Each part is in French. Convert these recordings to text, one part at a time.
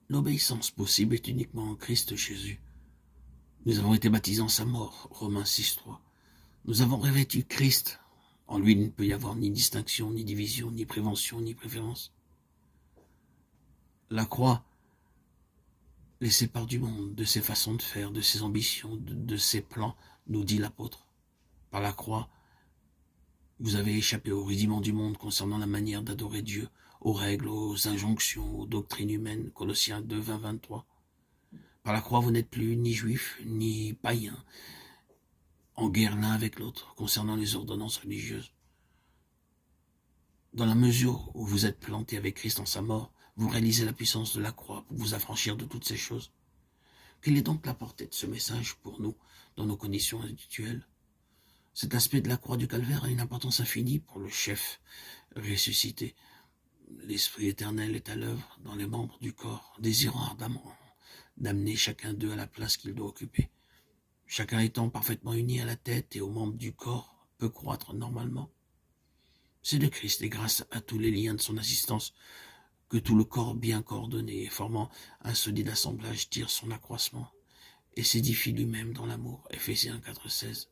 L'obéissance possible est uniquement en Christ Jésus. Nous avons été baptisés en sa mort, Romains 6,3. Nous avons revêtu Christ. En lui, il ne peut y avoir ni distinction, ni division, ni prévention, ni préférence. La croix les sépare du monde, de ses façons de faire, de ses ambitions, de ses plans, nous dit l'apôtre. Par la croix, vous avez échappé aux rudiments du monde concernant la manière d'adorer Dieu, aux règles, aux injonctions, aux doctrines humaines, Colossiens 2, 20, 23. Par la croix, vous n'êtes plus ni juif, ni païen, en guerre l'un avec l'autre, concernant les ordonnances religieuses. Dans la mesure où vous êtes planté avec Christ en sa mort, vous réalisez la puissance de la croix pour vous affranchir de toutes ces choses. Quelle est donc la portée de ce message pour nous, dans nos conditions habituelles? Cet aspect de la croix du calvaire a une importance infinie pour le chef ressuscité. L'Esprit éternel est à l'œuvre dans les membres du corps, désirant ardemment d'amener chacun d'eux à la place qu'il doit occuper. Chacun étant parfaitement uni à la tête et aux membres du corps, peut croître normalement. C'est de Christ et grâce à tous les liens de son assistance que tout le corps bien coordonné et formant un solide assemblage tire son accroissement et s'édifie lui-même dans l'amour. Ephésiens 4,16.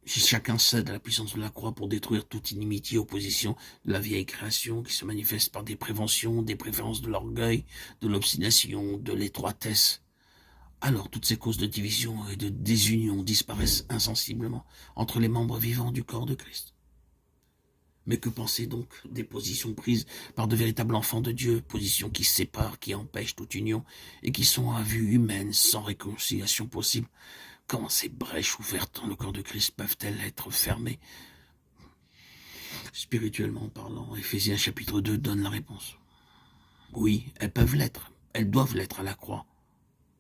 Si chacun cède à la puissance de la croix pour détruire toute inimitié, opposition de la vieille création qui se manifeste par des préventions, des préférences de l'orgueil, de l'obstination, de l'étroitesse, alors toutes ces causes de division et de désunion disparaissent insensiblement entre les membres vivants du corps de Christ. Mais que penser donc des positions prises par de véritables enfants de Dieu, positions qui séparent, qui empêchent toute union et qui sont à vue humaine, sans réconciliation possible? Comment ces brèches ouvertes dans le corps de Christ peuvent-elles être fermées? Spirituellement parlant, Ephésiens chapitre 2 donne la réponse. Oui, elles peuvent l'être, elles doivent l'être à la croix,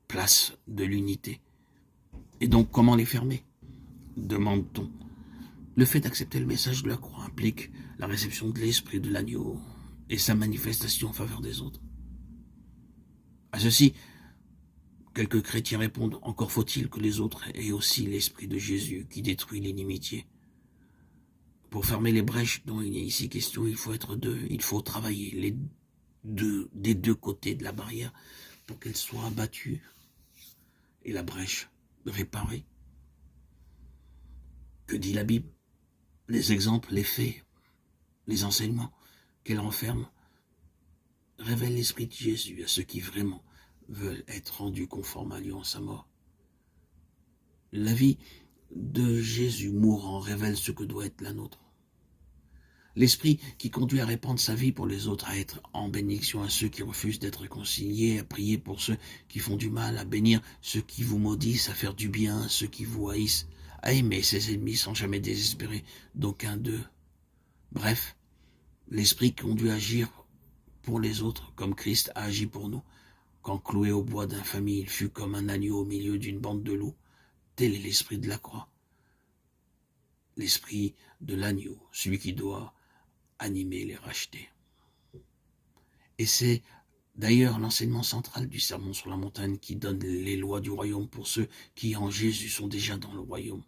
place de l'unité. Et donc comment les fermer? Demande-t-on. Le fait d'accepter le message de la croix implique la réception de l'esprit de l'agneau et sa manifestation en faveur des autres. À ceci, quelques chrétiens répondent, encore faut-il que les autres aient aussi l'esprit de Jésus qui détruit l'inimitié. Pour fermer les brèches dont il est ici question, il faut être deux, il faut travailler des deux côtés de la barrière pour qu'elle soit abattue et la brèche réparée. Que dit la Bible? Les exemples, les faits, les enseignements qu'elle renferme révèlent l'esprit de Jésus à ceux qui vraiment veulent être rendus conformes à lui en sa mort. La vie de Jésus mourant révèle ce que doit être la nôtre. L'esprit qui conduit à répandre sa vie pour les autres, à être en bénédiction à ceux qui refusent d'être réconciliés, à prier pour ceux qui font du mal, à bénir ceux qui vous maudissent, à faire du bien à ceux qui vous haïssent, à aimer ses ennemis sans jamais désespérer d'aucun d'eux. Bref, l'esprit conduit à agir pour les autres comme Christ a agi pour nous. Quand cloué au bois d'infamie, il fut comme un agneau au milieu d'une bande de loups. Tel est l'esprit de la croix. L'esprit de l'agneau, celui qui doit animer les rachetés. Et c'est d'ailleurs l'enseignement central du sermon sur la montagne qui donne les lois du royaume pour ceux qui en Jésus sont déjà dans le royaume.